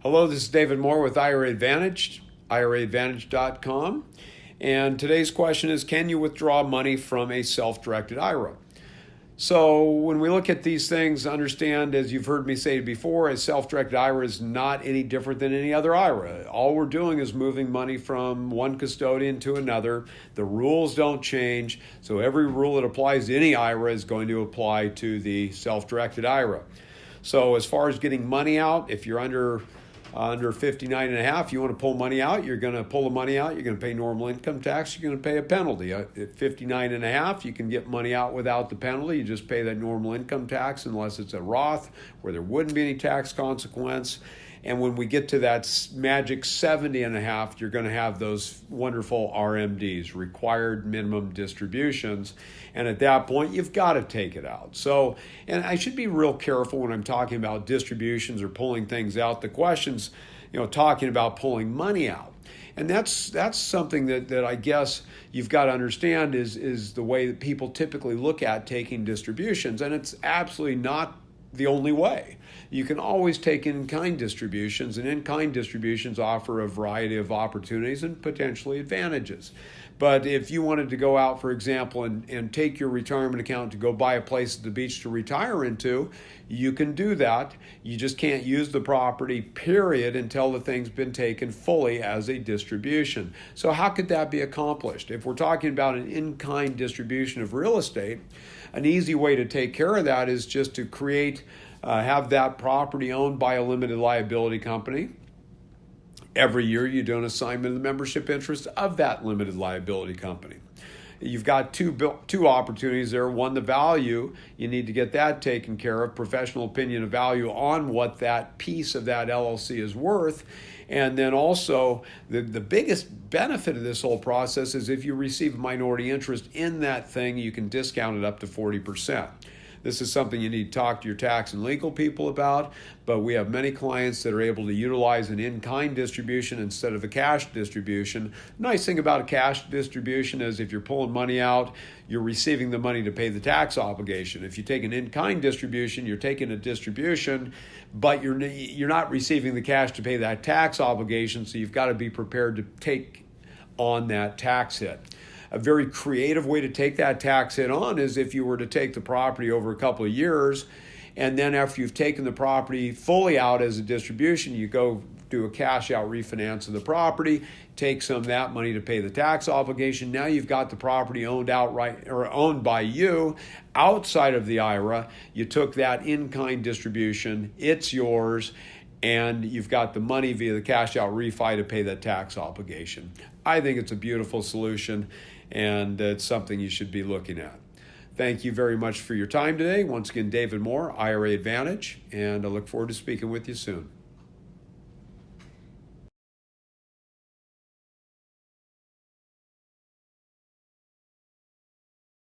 Hello, this is David Moore with IRA Advantage, IRAadvantage.com. And today's question is, can you withdraw money from a self-directed IRA? So when we look at these things, understand, as you've heard me say before, a self-directed IRA is not any different than any other IRA. All we're doing is moving money from one custodian to another. The rules don't change, so every rule that applies to any IRA is going to apply to the self-directed IRA. So as far as getting money out, if you're under 59 and a half, you want to pull money out, you're going to pull the money out, you're going to pay normal income tax, you're going to pay a penalty. At 59 and a half, you can get money out without the penalty. You just pay that normal income tax unless it's a Roth where there wouldn't be any tax consequence. And when we get to that magic 70 and a half, you're going to have those wonderful RMDs, required minimum distributions. And at that point, you've got to take it out. So, and I should be real careful when I'm talking about distributions or pulling things out. The question's, talking about pulling money out. And that's something that I guess you've got to understand is the way that people typically look at taking distributions. And it's absolutely not the only way. You can always take in-kind distributions, and in-kind distributions offer a variety of opportunities and potentially advantages. But if you wanted to go out, for example, and take your retirement account to go buy a place at the beach to retire into, you can do that. You just can't use the property, period, until the thing's been taken fully as a distribution. So how could that be accomplished? If we're talking about an in-kind distribution of real estate, an easy way to take care of that is just to have that property owned by a limited liability company. Every year you do an assignment of the membership interest of that limited liability company. You've got two opportunities there. One, the value. You need to get that taken care of, professional opinion of value on what that piece of that LLC is worth. And then also, the biggest benefit of this whole process is if you receive a minority interest in that thing, you can discount it up to 40%. This is something you need to talk to your tax and legal people about, but we have many clients that are able to utilize an in-kind distribution instead of a cash distribution. Nice thing about a cash distribution is if you're pulling money out, you're receiving the money to pay the tax obligation. If you take an in-kind distribution, you're taking a distribution, but you're not receiving the cash to pay that tax obligation, so you've got to be prepared to take on that tax hit. A very creative way to take that tax hit on is if you were to take the property over a couple of years, and then after you've taken the property fully out as a distribution, you go do a cash out refinance of the property, take some of that money to pay the tax obligation. Now you've got the property owned outright or owned by you outside of the IRA. You took that in-kind distribution, it's yours, and you've got the money via the cash out refi to pay that tax obligation. I think it's a beautiful solution, and it's something you should be looking at. Thank you very much for your time today. Once again, David Moore, IRA Advantage, and I look forward to speaking with you soon.